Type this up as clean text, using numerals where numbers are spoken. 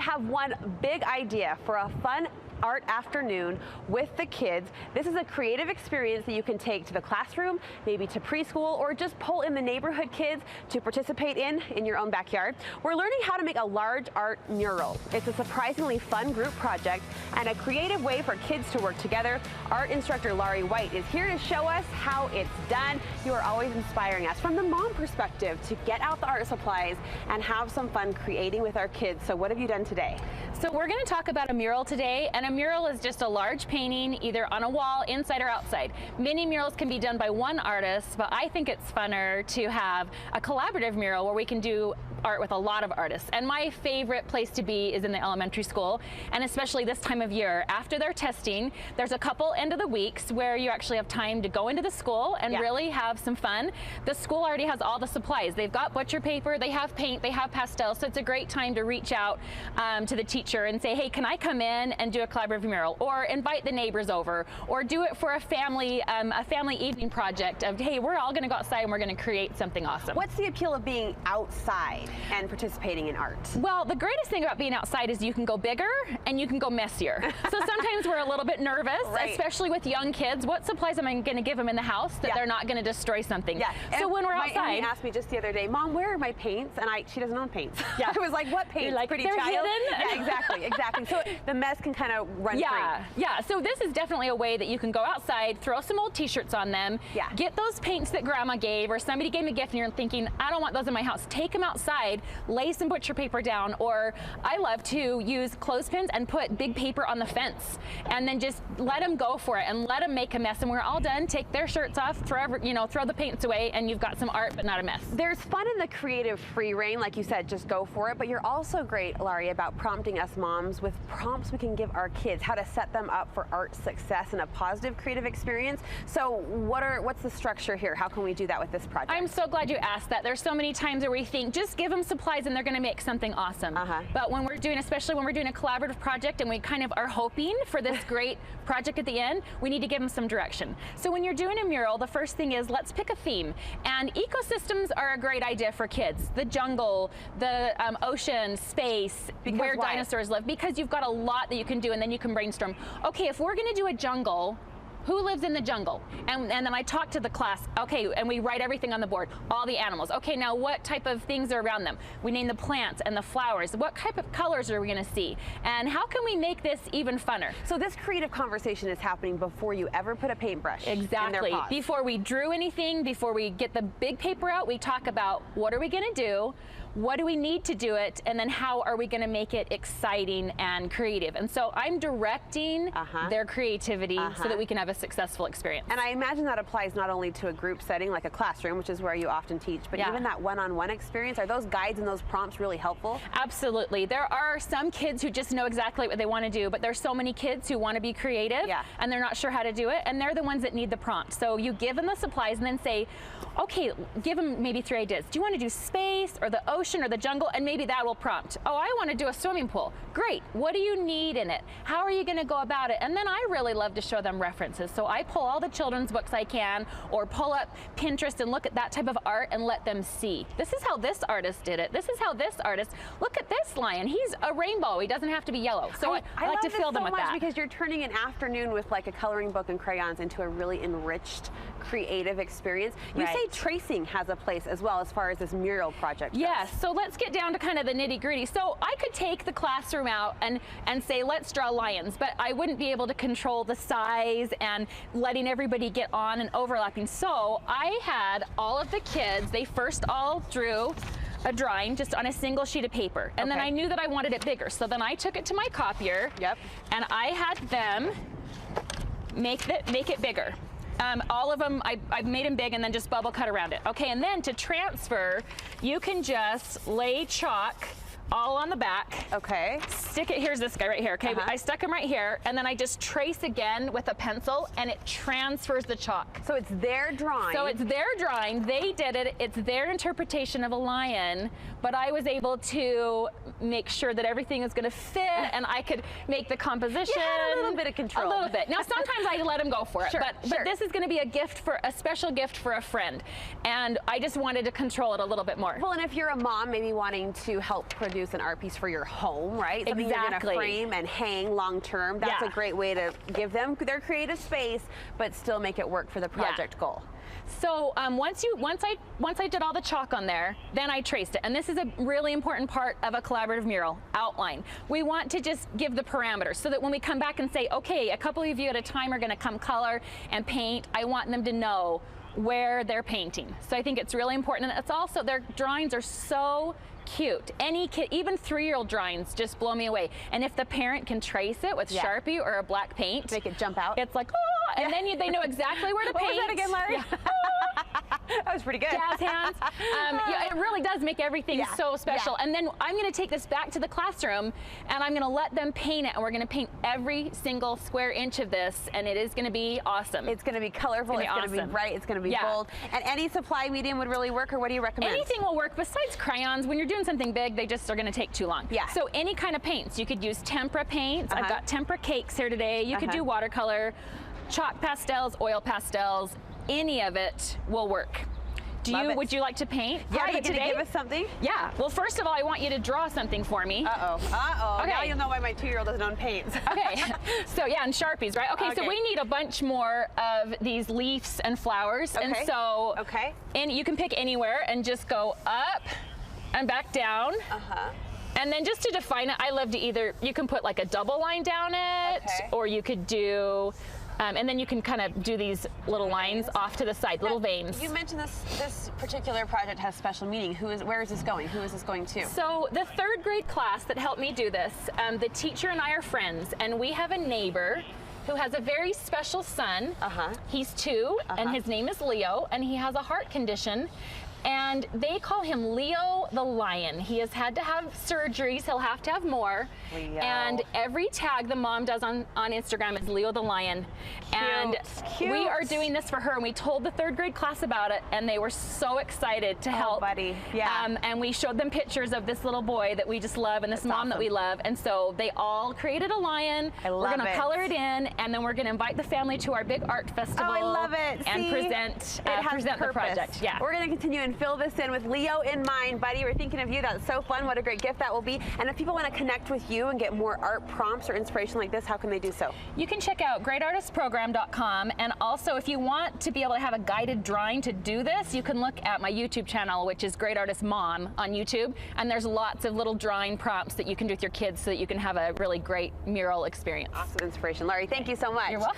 Have one big idea for a fun art afternoon with the kids. This is a creative experience that you can take to the classroom, maybe to preschool, or just pull in the neighborhood kids to participate in your own backyard. We're learning how to make a large art mural. It's a surprisingly fun group project and a creative way for kids to work together. Art instructor Laurie White is here to show us how it's done. You are always inspiring us from the mom perspective to get out the art supplies and have some fun creating with our kids. So what have you done today? So we're going to talk about a mural today, and a mural is just a large painting either on a wall, inside or outside. Many murals can be done by one artist, but I think it's funner to have a collaborative mural where we can do art with a lot of artists. And my favorite place to be is in the elementary school, and especially this time of year. After their testing, there's a couple end of the weeks where you actually have time to go into the school and really have some fun. The school already has all the supplies. They've got butcher paper, they have paint, they have pastels, so it's a great time to reach out to the teacher and say, hey, can I come in and do a collaborative mural? Or invite the neighbors over, or do it for a family evening project of, hey, we're all gonna go outside and we're gonna create something awesome. What's the appeal of being outside and participating in art? Well, the greatest thing about being outside is you can go bigger and you can go messier. So sometimes we're a little bit nervous, especially with young kids. What supplies am I going to give them in the house that they're not going to destroy something? Yeah. So when we're outside, Amy asked me just the other day, Mom, where are my paints? And she doesn't own paints. Yeah. I was like, what paints? Like, Pretty they're child. hidden? Yeah, exactly, exactly. So the mess can kind of run free. Yeah. So this is definitely a way that you can go outside, throw some old T-shirts on them, get those paints that Grandma gave, or somebody gave me a gift, and you're thinking, I don't want those in my house. Take them outside, lay some butcher paper down, or I love to use clothespins and put big paper on the fence, and then just let them go for it and let them make a mess. And we're all done. Take their shirts off, throw the paints away, and you've got some art, but not a mess. There's fun in the creative free reign, like you said, just go for it. But you're also great, Laurie, about prompting us moms with prompts we can give our kids, how to set them up for art success and a positive creative experience. So what's the structure here? How can we do that with this project? I'm so glad you asked that. There's so many times where we think, just give them supplies and they're going to make something awesome. But when we're doing, especially when we're doing a collaborative project and we kind of are hoping for this great project at the end, we need to give them some direction. So when you're doing a mural, the first thing is, let's pick a theme. And ecosystems are a great idea for kids. The jungle, the ocean, space, where dinosaurs live, because you've got a lot that you can do, and then you can brainstorm. Okay, if we're going to do a jungle, who lives in the jungle? And then I talk to the class, okay, and we write everything on the board, all the animals. Okay, now what type of things are around them? We name the plants and the flowers. What type of colors are we gonna see? And how can we make this even funner? So this creative conversation is happening before you ever put a paintbrush in their paws. Before we drew anything, before we get the big paper out, we talk about what are we gonna do? What do we need to do it? And then how are we going to make it exciting and creative? And so I'm directing their creativity so that we can have a successful experience. And I imagine that applies not only to a group setting like a classroom, which is where you often teach, but even that one-on-one experience. Are those guides and those prompts really helpful? Absolutely. There are some kids who just know exactly what they want to do, but there's so many kids who want to be creative and they're not sure how to do it, and they're the ones that need the prompt. So you give them the supplies and then say, okay, give them maybe 3 ideas. Do you want to do space or the ocean or the jungle? And maybe that will prompt. Oh, I want to do a swimming pool. Great. What do you need in it? How are you going to go about it? And then I really love to show them references. So I pull all the children's books I can, or pull up Pinterest and look at that type of art and let them see. This is how this artist did it. This is how this artist, look at this lion. He's a rainbow. He doesn't have to be yellow. So I like to fill them with that. I love this so much because you're turning an afternoon with like a coloring book and crayons into a really enriched, creative experience. You say tracing has a place as well as far as this mural project goes. Yes, so let's get down to kind of the nitty-gritty. So I could take the classroom out and say, let's draw lions, but I wouldn't be able to control the size and letting everybody get on and overlapping. So I had all of the kids, they first all drew a drawing just on a single sheet of paper. And then I knew that I wanted it bigger. So then I took it to my copier and I had them make it bigger. All of them, I made them big and then just bubble cut around it. Okay, and then to transfer, you can just lay chalk all on the back. Okay. Stick it, here's this guy right here, okay? I stuck him right here, and then I just trace again with a pencil, and it transfers the chalk. So it's their drawing. So it's their drawing, they did it, it's their interpretation of a lion, but I was able to make sure that everything is gonna fit, and I could make the composition. You had a little bit of control. A little bit. Now sometimes I let them go for it, but this is gonna be a special gift for a friend, and I just wanted to control it a little bit more. Well, and if you're a mom maybe wanting to help produce produce an art piece for your home, right? Something you're going to Exactly. frame and hang long term. That's a great way to give them their creative space, but still make it work for the project goal. So once I did all the chalk on there, then I traced it. And this is a really important part of a collaborative mural outline. We want to just give the parameters so that when we come back and say, okay, a couple of you at a time are going to come color and paint, I want them to know where they're painting. So I think it's really important. And it's also, their drawings are so cute. Any kid, even 3-year-old drawings just blow me away. And if the parent can trace it with Sharpie or a black paint, make it jump out. It's like, oh, and then they know exactly where to paint. What was that again, Laurie? Yeah. That was pretty good. Jazz hands. Yeah, it really does make everything so special. Yeah. And then I'm going to take this back to the classroom and I'm going to let them paint it, and we're going to paint every single square inch of this, and it is going to be awesome. It's going to be colorful, it's going to be bright, it's going to be bold. And any supply medium would really work, or what do you recommend? Anything will work besides crayons. When you're doing something big, they just are going to take too long. Yeah. So any kind of paints. You could use tempera paints. I've got tempera cakes here today. You could do watercolor, chalk pastels, oil pastels. Any of it will work. Would you like to paint? Yeah, you're going to give us something? Yeah. Well, first of all, I want you to draw something for me. Okay. Now you'll know why my 2-year-old doesn't own paints. Okay. So yeah, and Sharpies, right? Okay, so we need a bunch more of these leaves and flowers. And so and you can pick anywhere and just go up and back down. And then just to define it, I love to either, you can put like a double line down it, or you could do, and then you can kind of do these little lines off to the side, little veins. You mentioned this particular project has special meaning. Where is this going? Who is this going to? So the 3rd grade class that helped me do this, the teacher and I are friends, and we have a neighbor who has a very special son. He's 2, and his name is Leo, and he has a heart condition. And they call him Leo the Lion. He has had to have surgeries. He'll have to have more. Leo. And every tag the mom does on Instagram is Leo the Lion. And we are doing this for her. And we told the 3rd grade class about it, and they were so excited to help. Buddy. Yeah. And we showed them pictures of this little boy that we just love and this mom that we love. And so they all created a lion. We're going to color it in, and then we're going to invite the family to our big art festival. Oh, I love it. And present the project. Yeah. We're going to continue and fill this in with Leo in mind. Buddy, we're thinking of you. That's so fun. What a great gift that will be. And if people want to connect with you and get more art prompts or inspiration like this, how can they do so? You can check out greatartistprogram.com, and also if you want to be able to have a guided drawing to do this, you can look at my YouTube channel, which is Great Artist Mom on YouTube, and there's lots of little drawing prompts that you can do with your kids so that you can have a really great mural experience. Awesome inspiration. Laurie, thank you so much. You're welcome.